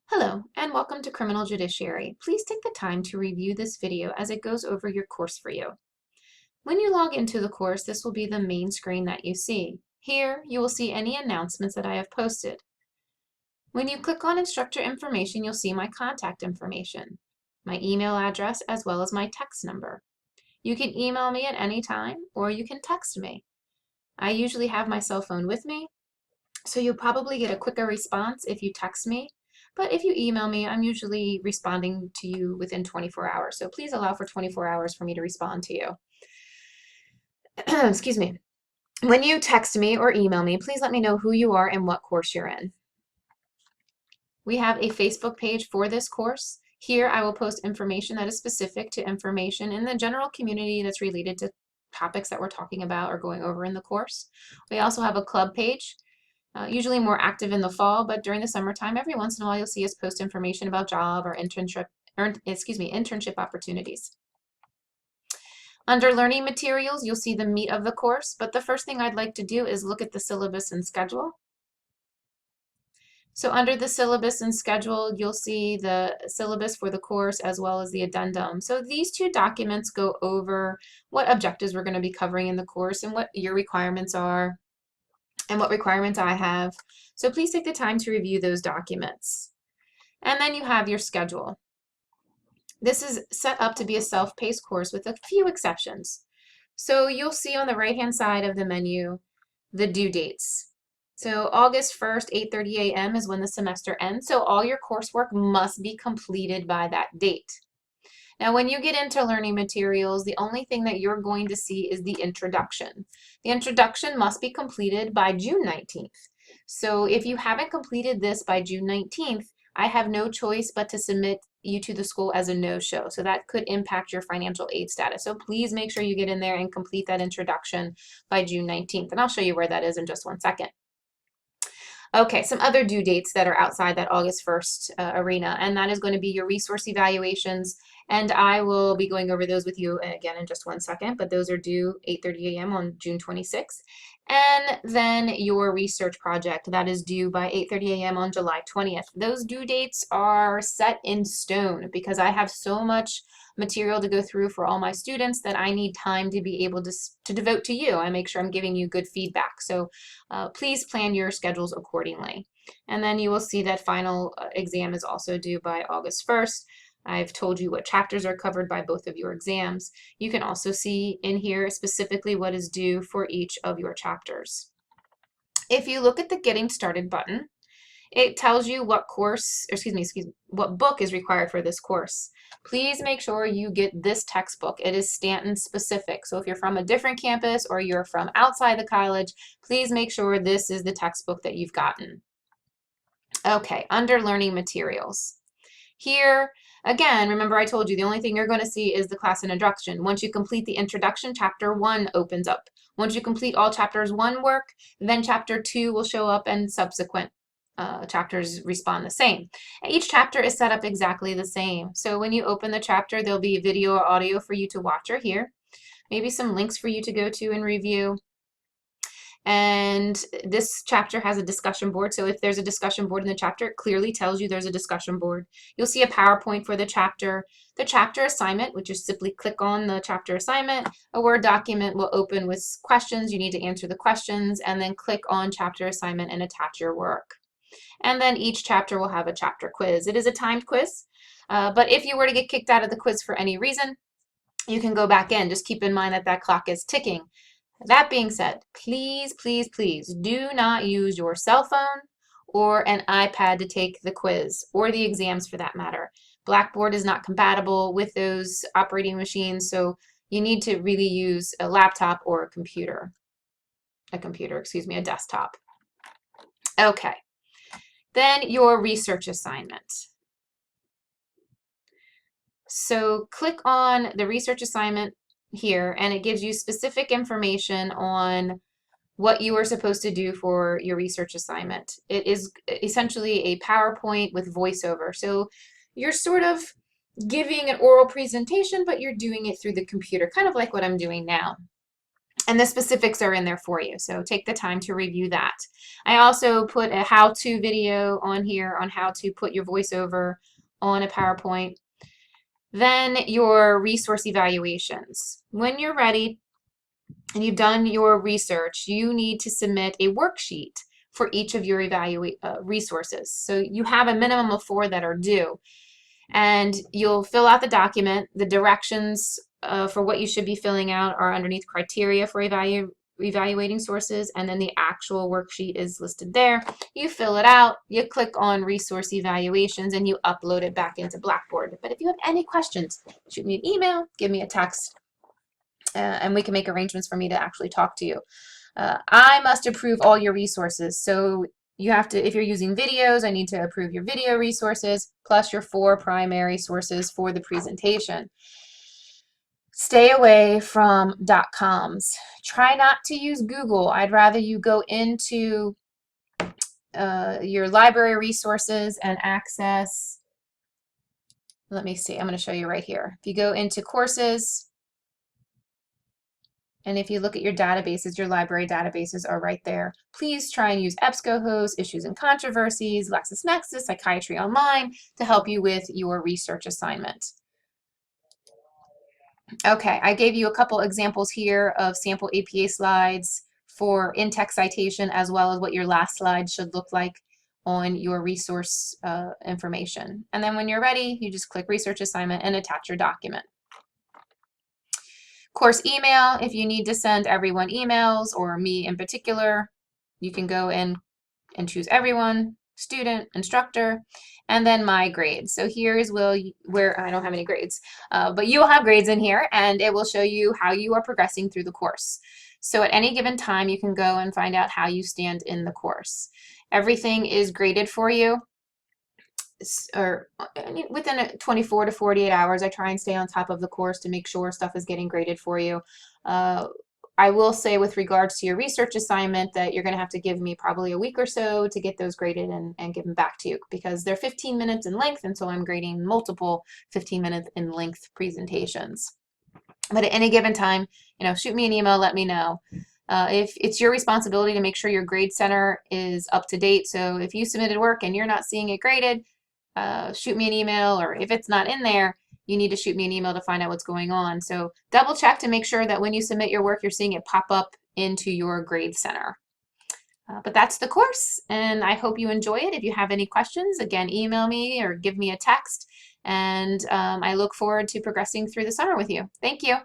Hello, and welcome to Criminal Judiciary. Please take the time to review this video as it goes over your course for you. When you log into the course, this will be the main screen that you see. Here, you will see any announcements that I have posted. When you click on instructor information, you'll see my contact information, my email address, as well as my text number. You can email me at any time, or you can text me. I usually have my cell phone with me, so you'll probably get a quicker response if you text me. But if you email me, I'm usually responding to you within 24 hours. So please allow for 24 hours for me to respond to you. Excuse me. When you text me or email me, please let me know who you are and what course you're in. We have a Facebook page for this course. Here I will post information that is specific to information in the general community that's related to topics that we're talking about or going over in the course. We also have a club page. Usually more active in the fall, but during the summertime, every once in a while you'll see us post information about job or internship opportunities. Under learning materials, you'll see the meat of the course, but the first thing I'd like to do is look at the syllabus and schedule. So under the syllabus and schedule, you'll see the syllabus for the course as well as the addendum. So these two documents go over what objectives we're going to be covering in the course and what your requirements are and what requirements I have. So please take the time to review those documents. And then you have your schedule. This is set up to be a self-paced course with a few exceptions. So you'll see on the right-hand side of the menu the due dates. So August 1st, 8:30 a.m. is when the semester ends, so all your coursework must be completed by that date. Now, when you get into learning materials, the only thing that you're going to see is the introduction. The introduction must be completed by June 19th. So if you haven't completed this by June 19th, I have no choice but to submit you to the school as a no-show. So that could impact your financial aid status. So please make sure you get in there and complete that introduction by June 19th. And I'll show you where that is in just one second. Okay, some other due dates that are outside that August 1st arena, and that is going to be your resource evaluations, and I will be going over those with you again in just one second, but those are due 8:30 a.m. on June 26th. And then your research project, that is due by 8:30 a.m. on July 20th. Those due dates are set in stone because I have so much material to go through for all my students that I need time to be able to devote to you. I make sure I'm giving you good feedback. So please plan your schedules accordingly. And then you will see that final exam is also due by August 1st. I've told you what chapters are covered by both of your exams. You can also see in here specifically what is due for each of your chapters. If you look at the Getting Started button, it tells you what course, what book is required for this course. Please make sure you get this textbook. It is Stanton specific. So if you're from a different campus or you're from outside the college, please make sure this is the textbook that you've gotten. Okay, under learning materials. Here, again, remember I told you the only thing you're going to see is the class introduction. Once you complete the introduction, chapter 1 opens up. Once you complete all chapters 1 work, then chapter 2 will show up and subsequent chapters respond the same. Each chapter is set up exactly the same. So when you open the chapter, there'll be video or audio for you to watch or hear, maybe some links for you to go to and review. And this chapter has a discussion board. So if there's a discussion board in the chapter, it clearly tells you there's a discussion board. You'll see a PowerPoint for the chapter assignment, which is simply click on the chapter assignment. A Word document will open with questions. You need to answer the questions and then click on chapter assignment and attach your work. And then each chapter will have a chapter quiz. It is a timed quiz, but if you were to get kicked out of the quiz for any reason, you can go back in. Just keep in mind that that clock is ticking. That being said, please, please, please do not use your cell phone or an iPad to take the quiz or the exams for that matter. Blackboard is not compatible with those operating machines, so you need to really use a laptop or a desktop. Okay. Then your research assignment. So click on the research assignment here, and it gives you specific information on what you are supposed to do for your research assignment. It is essentially a PowerPoint with voiceover. So you're sort of giving an oral presentation, but you're doing it through the computer, kind of like what I'm doing now. And the specifics are in there for you, so take the time to review that. I also put a how-to video on here on how to put your voiceover on a PowerPoint. Then your resource evaluations. When you're ready and you've done your research, you need to submit a worksheet for each of your resources. So you have a minimum of 4 that are due. And you'll fill out the document. The directions for what you should be filling out are underneath criteria for evaluating sources, and then the actual worksheet is listed there. You fill it out, you click on resource evaluations, and you upload it back into Blackboard. But if you have any questions, shoot me an email, give me a text, and we can make arrangements for me to actually talk to you. I must approve all your resources. So you have to, if you're using videos, I need to approve your video resources plus your 4 primary sources for the presentation. Stay away from .coms. Try not to use Google. I'd rather you go into your library resources and access, let me see, I'm going to show you right here. If you go into courses, and if you look at your databases, your library databases are right there. Please try and use EBSCOhost, Issues and Controversies, LexisNexis, Psychiatry Online to help you with your research assignment. Okay, I gave you a couple examples here of sample APA slides for in-text citation, as well as what your last slide should look like on your resource information. And then when you're ready, you just click Research Assignment and attach your document. Course email, if you need to send everyone emails, or me in particular, you can go in and choose everyone, student, instructor, and then my grades. So here's where I don't have any grades, but you'll have grades in here, and it will show you how you are progressing through the course. So at any given time, you can go and find out how you stand in the course. Everything is graded for you, or within 24 to 48 hours. I try and stay on top of the course to make sure stuff is getting graded for you. I will say with regards to your research assignment that you're going to have to give me probably a week or so to get those graded and give them back to you, because they're 15 minutes in length, and so I'm grading multiple 15-minute in length presentations. But at any given time, shoot me an email, let me know. If it's your responsibility to make sure your grade center is up to date, so if you submitted work and you're not seeing it graded, shoot me an email, or if it's not in there, you need to shoot me an email to find out what's going on. So double check to make sure that when you submit your work, you're seeing it pop up into your grade center. But that's the course, and I hope you enjoy it. If you have any questions, again, email me or give me a text, and I look forward to progressing through the summer with you. Thank you.